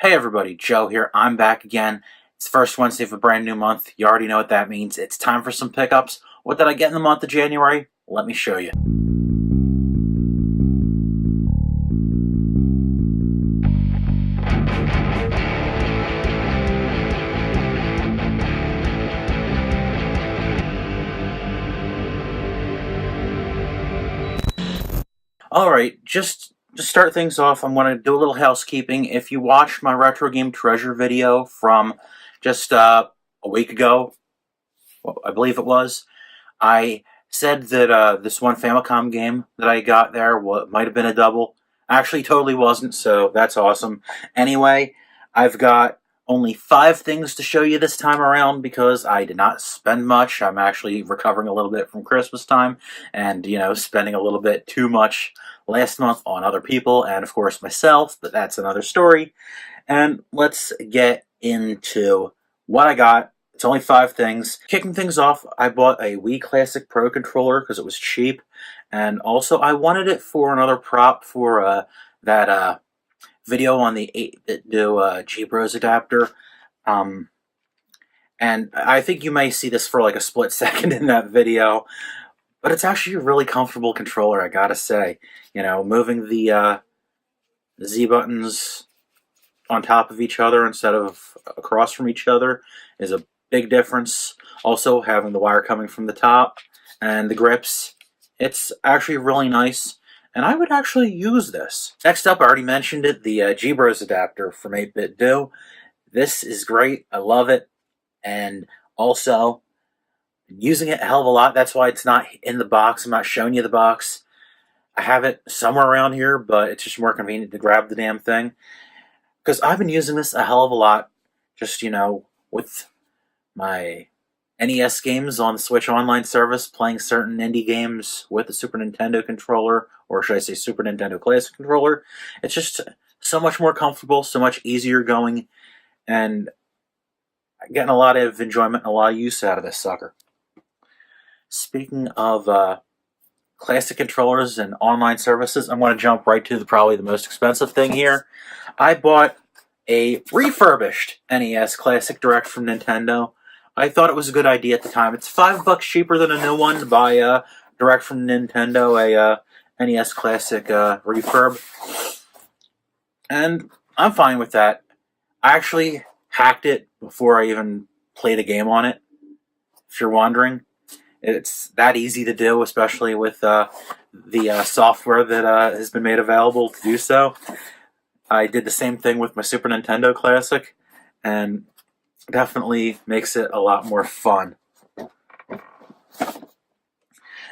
Hey everybody, Joe here. I'm back again. It's the first Wednesday of a brand new month. You already know what that means. It's time for some pickups. What did I get in the month of January? Let me show you. Alright, just to start things off, I'm going to do a little housekeeping. If you watched my Retro Game Treasure video from just a week ago, well, I believe it was, I said that this one Famicom game that I got there might have been a double. Actually, totally wasn't, so that's awesome. Anyway, I've got only 5 things to show you this time around because I did not spend much. I'm actually recovering a little bit from Christmas time and, spending a little bit too much last month on other people and, of course, myself, but that's another story. And let's get into what I got. It's only 5 things. Kicking things off, I bought a Wii Classic Pro controller because it was cheap. And also, I wanted it for another prop for that video on the 8-bit do G-Bros adapter. And I think you may see this for like a split second in that video. But it's actually a really comfortable controller, I gotta say. Moving the Z buttons on top of each other instead of across from each other is a big difference. Also, having the wire coming from the top and the grips, it's actually really nice, and I would actually use this. Next up, I already mentioned it, the G-Bros adapter from 8-bit do. This is great. I love it, and also I'm using it a hell of a lot. That's why it's not in the box. I'm not showing you the box. I have it somewhere around here, but it's just more convenient to grab the damn thing. Because I've been using this a hell of a lot, just, with my NES games on the Switch Online service, playing certain indie games with the Super Nintendo controller, or should I say Super Nintendo Classic controller. It's just so much more comfortable, so much easier going, and getting a lot of enjoyment and a lot of use out of this sucker. Speaking of classic controllers and online services, I'm going to jump right to probably the most expensive thing here. I bought a refurbished NES Classic direct from Nintendo. I thought it was a good idea at the time. It's $5 cheaper than a new one to buy direct from Nintendo, a NES Classic refurb. And I'm fine with that. I actually hacked it before I even played a game on it, if you're wondering. It's that easy to do, especially with the software that has been made available to do so. I did the same thing with my Super Nintendo Classic, and definitely makes it a lot more fun.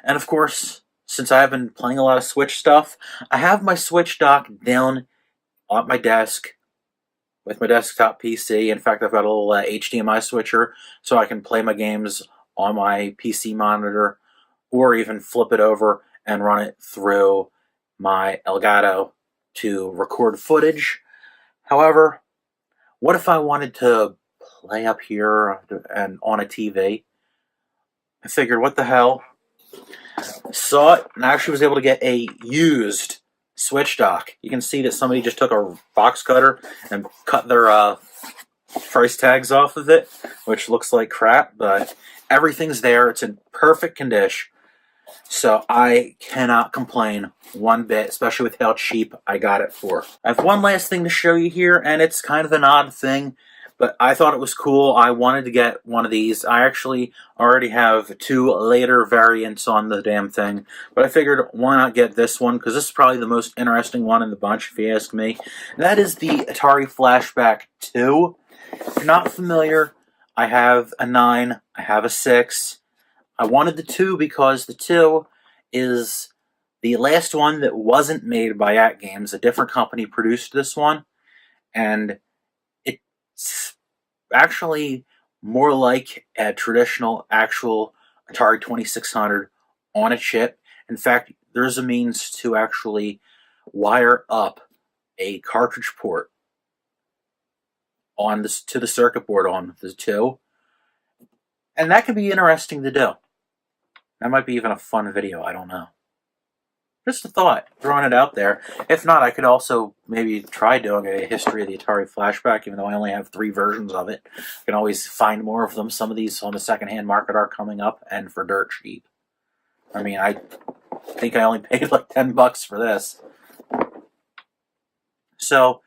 And of course, since I've been playing a lot of Switch stuff, I have my Switch dock down at my desk with my desktop PC. In fact, I've got a little HDMI switcher so I can play my games on my PC monitor, or even flip it over and run it through my Elgato to record footage. However, what if I wanted to play up here and on a TV? I figured, what the hell? Saw it and actually was able to get a used Switch dock. You can see that somebody just took a box cutter and cut their price tags off of it, which looks like crap, but everything's there. It's in perfect condition. So I cannot complain one bit, especially with how cheap I got it for. I have one last thing to show you here, and it's kind of an odd thing, but I thought it was cool. I wanted to get one of these. I actually already have 2 later variants on the damn thing, but I figured why not get this one, because this is probably the most interesting one in the bunch, if you ask me. And that is the Atari Flashback 2. If you're not familiar, I have a 9, I have a 6. I wanted the 2 because the 2 is the last one that wasn't made by At Games. A different company produced this one, and it's actually more like a traditional, actual Atari 2600 on a chip. In fact, there's a means to actually wire up a cartridge port on this to the circuit board on the 2, and that could be interesting to do. That might be even a fun video, I don't know. Just a thought, throwing it out there. If not, I could also maybe try doing a history of the Atari Flashback, even though I only have 3 versions of it. I can always find more of them. Some of these on the secondhand market are coming up, and for dirt cheap. I mean, I think I only paid like $10 for this. So,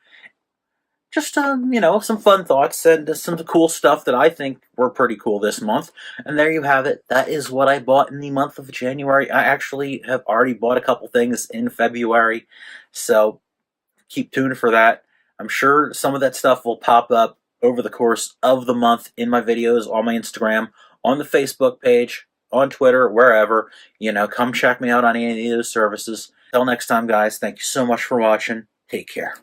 just some fun thoughts and some cool stuff that I think were pretty cool this month. And there you have it. That is what I bought in the month of January. I actually have already bought a couple things in February, so keep tuned for that. I'm sure some of that stuff will pop up over the course of the month in my videos, on my Instagram, on the Facebook page, on Twitter, wherever. Come check me out on any of those services. Until next time, guys, thank you so much for watching. Take care.